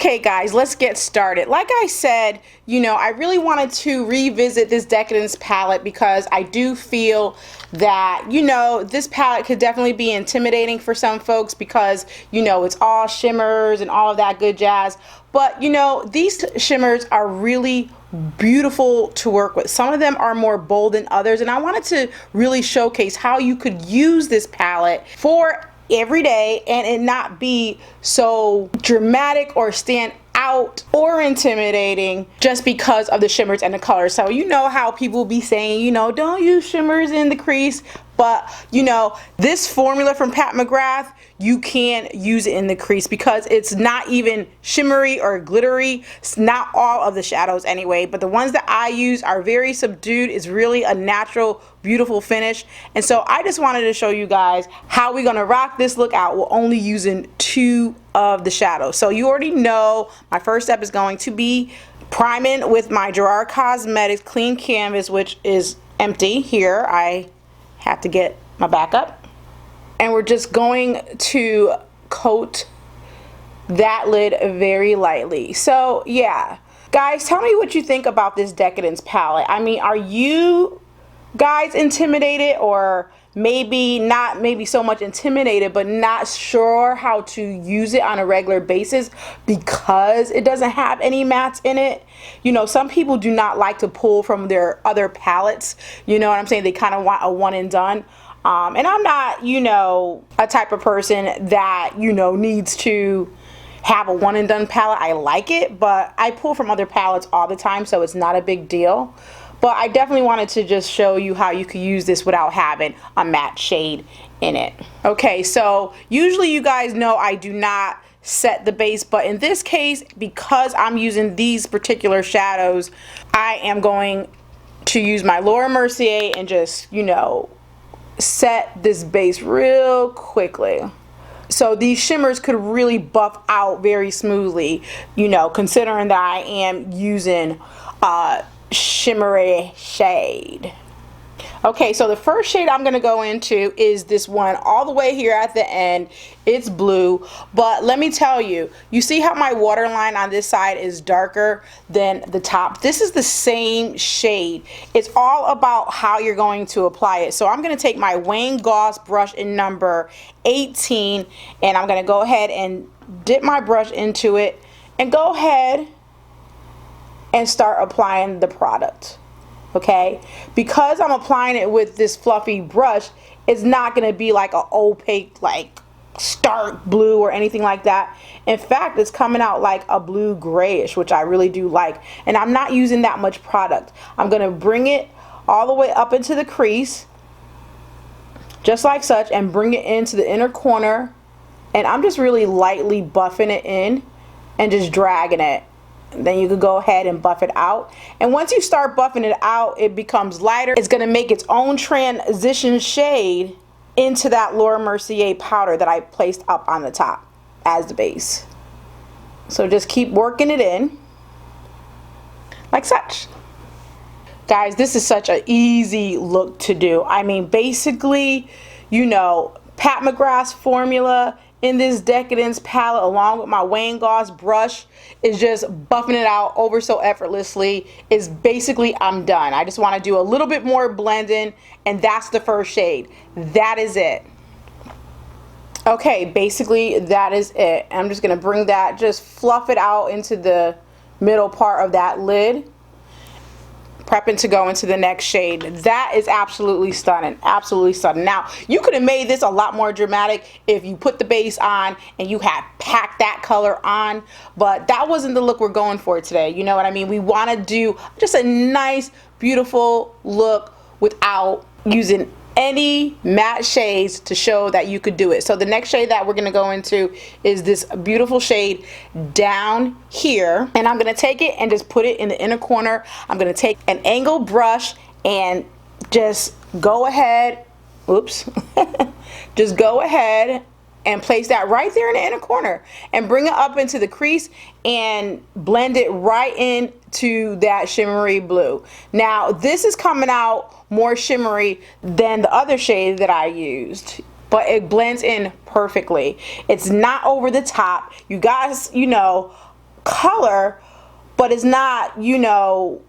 Okay guys, let's get started. Like I said, I really wanted to revisit this Decadence palette because I do feel that, this palette could definitely be intimidating for some folks because, it's all shimmers and all of that good jazz. But, these shimmers are really beautiful to work with. Some of them are more bold than others, and I wanted to really showcase how you could use this palette for every day and it not be so dramatic or stand out or intimidating just because of the shimmers and the colors. So how people be saying, don't use shimmers in the crease, but this formula from Pat McGrath, you can use it in the crease because it's not even shimmery or glittery. It's not all of the shadows anyway, but the ones that I use are very subdued. It's really a natural, beautiful finish. And so I just wanted to show you guys how we're gonna rock this look out. We're only using 2 of the shadows. So you already know my first step is going to be priming with my Gerard Cosmetics Clean Canvas, which is empty here. I have to get my backup. And we're just going to coat that lid very lightly. So yeah, guys, tell me what you think about this Decadence palette. I mean, are you guys intimidated, or maybe not, maybe so much intimidated, but not sure how to use it on a regular basis because it doesn't have any mattes in it? Some people do not like to pull from their other palettes. You know what I'm saying? They kind of want a one and done. And I'm not, a type of person that, needs to have a one and done palette. I like it, but I pull from other palettes all the time, so it's not a big deal. But I definitely wanted to just show you how you could use this without having a matte shade in it. Okay, so usually you guys know I do not set the base, but in this case, because I'm using these particular shadows, I am going to use my Laura Mercier and just, set this base real quickly. So these shimmers could really buff out very smoothly, considering that I am using shimmery shade. Okay, so the first shade I'm going to go into is this one all the way here at the end. It's blue, but let me tell you, you see how my waterline on this side is darker than the top? This is the same shade. It's all about how you're going to apply it. So I'm going to take my Wayne Goss brush in number 18, and I'm going to go ahead and dip my brush into it and go ahead and start applying the product. Okay, because I'm applying it with this fluffy brush, it's not going to be like an opaque, like stark blue or anything like that. In fact, it's coming out like a blue grayish, which I really do like. And I'm not using that much product. I'm going to bring it all the way up into the crease, just like such, and bring it into the inner corner. And I'm just really lightly buffing it in and just dragging it. Then you could go ahead and buff it out, and once you start buffing it out, it becomes lighter. It's going to make its own transition shade into that Laura Mercier powder that I placed up on the top as the base. So just keep working it in like such. Guys, this is such an easy look to do. I mean, basically, Pat McGrath's formula in this Decadence palette, along with my Wayne Goss brush, is just buffing it out over so effortlessly. Is basically, I'm done. I just want to do a little bit more blending, and that's the first shade. That is it. Okay, basically that is it. I'm just gonna bring that, just fluff it out into the middle part of that lid, prepping to go into the next shade. That is absolutely stunning, absolutely stunning. Now, you could have made this a lot more dramatic if you put the base on and you had packed that color on, but that wasn't the look we're going for today. You know what I mean? We want to do just a nice, beautiful look without using any matte shades to show that you could do it. So the next shade that we're going to go into is this beautiful shade down here, and I'm going to take it and just put it in the inner corner. I'm going to take an angle brush and just go ahead, oops, just go ahead and place that right there in the inner corner and bring it up into the crease and blend it right into that shimmery blue. Now this is coming out more shimmery than the other shade that I used, but it blends in perfectly. It's not over the top. You guys, color, but it's not, you know,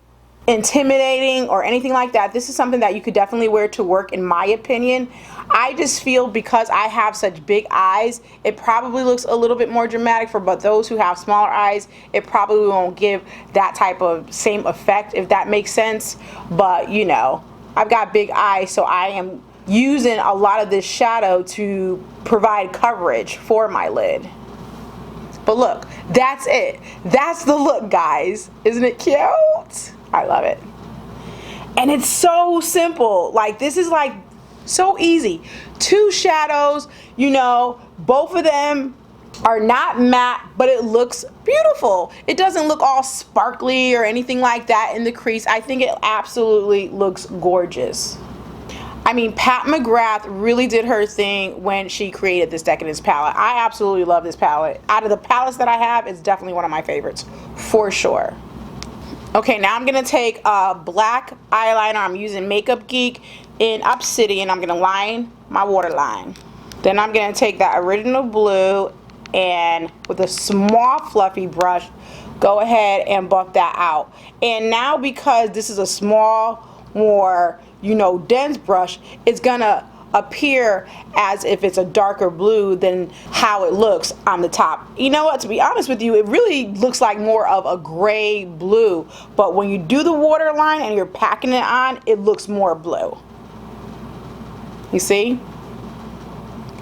intimidating or anything like that. This is something that you could definitely wear to work, in my opinion. I just feel because I have such big eyes, it probably looks a little bit more dramatic for, but those who have smaller eyes, it probably won't give that type of same effect, if that makes sense. But you know, I've got big eyes, so I am using a lot of this shadow to provide coverage for my lid. But look, that's it. That's the look, guys. Isn't it cute? I love it. And it's so simple. Like, this is like so easy. 2 shadows, you know, both of them are not matte, but it looks beautiful. It doesn't look all sparkly or anything like that in the crease. I think it absolutely looks gorgeous. I mean, Pat McGrath really did her thing when she created this Decadence palette. I absolutely love this palette. Out of the palettes that I have, it's definitely one of my favorites, for sure. Okay, now I'm going to take a black eyeliner. I'm using Makeup Geek in Obsidian. I'm going to line my waterline. Then I'm going to take that original blue and with a small fluffy brush, go ahead and buff that out. And now, because this is a small, more, you know, dense brush, it's gonna appear as if it's a darker blue than how it looks on the top. You know what, to be honest with you, it really looks like more of a gray blue, but when you do the waterline and you're packing it on, it looks more blue. You see?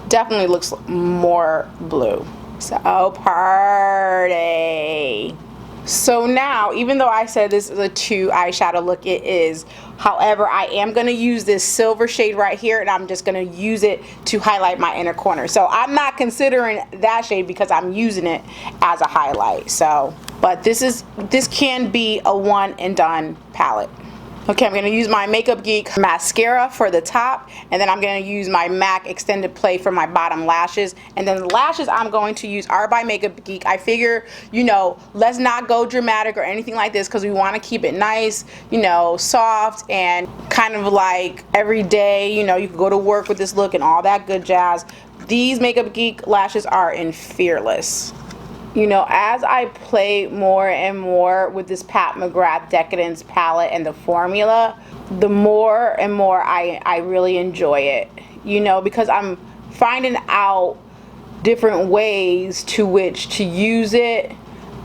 Definitely looks more blue. So pretty. So now, even though I said this is a 2 eyeshadow look, it is. However, I am going to use this silver shade right here, and I'm just going to use it to highlight my inner corner. So I'm not considering that shade because I'm using it as a highlight. So, but this can be a one and done palette. Okay, I'm going to use my Makeup Geek mascara for the top, and then I'm going to use my MAC Extended Play for my bottom lashes. And then the lashes I'm going to use are by Makeup Geek. I figure, you know, let's not go dramatic or anything like this because we want to keep it nice, you know, soft and kind of like everyday. You know, you can go to work with this look and all that good jazz. These Makeup Geek lashes are in Fearless. You know, as I play more and more with this Pat McGrath Decadence palette and the formula, the more and more I really enjoy it. You know, because I'm finding out different ways to which to use it,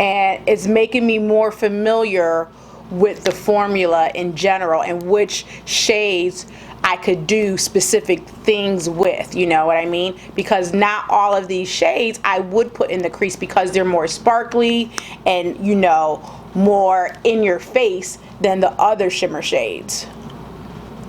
and it's making me more familiar with the formula in general and which shades I could do specific things with, you know what I mean? Because not all of these shades I would put in the crease because they're more sparkly and, you know, more in your face than the other shimmer shades.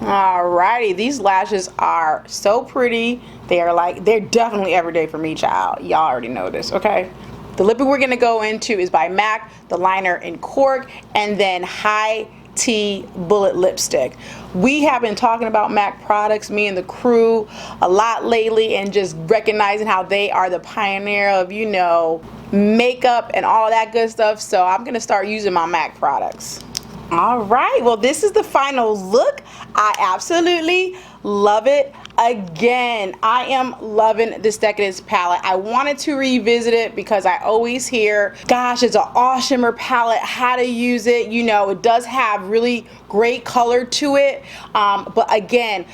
Alrighty, these lashes are so pretty. They're definitely everyday for me, child. Y'all already know this, okay? The lip we're gonna go into is by MAC, the liner in Cork, and then High Tea Bullet Lipstick. We have been talking about MAC products, me and the crew, a lot lately, and just recognizing how they are the pioneer of, you know, makeup and all that good stuff. So I'm gonna start using my MAC products. All right, well, this is the final look. I absolutely love it. Again, I am loving this Decadence palette. I wanted to revisit it because I always hear, gosh, it's an all shimmer palette, how to use it. You know, it does have really great color to it. But again,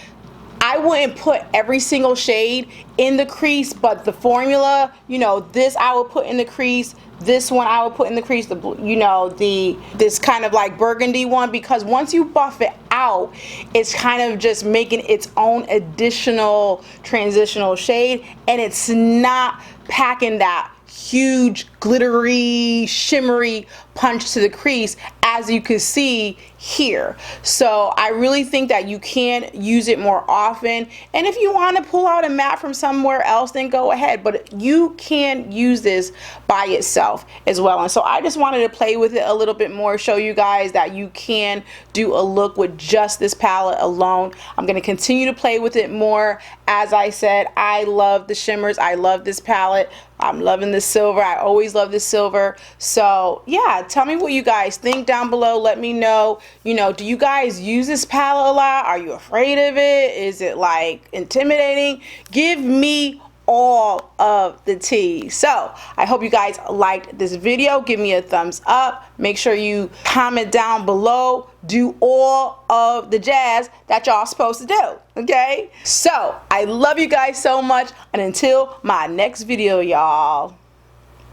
I wouldn't put every single shade in the crease, but the formula, you know, this I would put in the crease. This one I would put in the crease, you know, this kind of like burgundy one, because once you buff it out, it's kind of just making its own additional transitional shade, and it's not packing that huge glittery shimmery punch to the crease as you can see here. So I really think that you can use it more often, and if you want to pull out a matte from somewhere else, then go ahead, but you can use this by itself as well. And so I just wanted to play with it a little bit more, show you guys that you can do a look with just this palette alone. I'm going to continue to play with it more. As I said, I love the shimmers. I love this palette. I'm loving the silver. I always love the silver. So yeah, tell me what you guys think down below. Let me know, you know, do you guys use this palette a lot? Are you afraid of it? Is it like intimidating? Give me all of the tea. So I hope you guys liked this video. Give me a thumbs up. Make sure you comment down below. Do all of the jazz that y'all supposed to do. Okay? So I love you guys so much. And until my next video, y'all.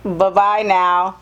Bye-bye now.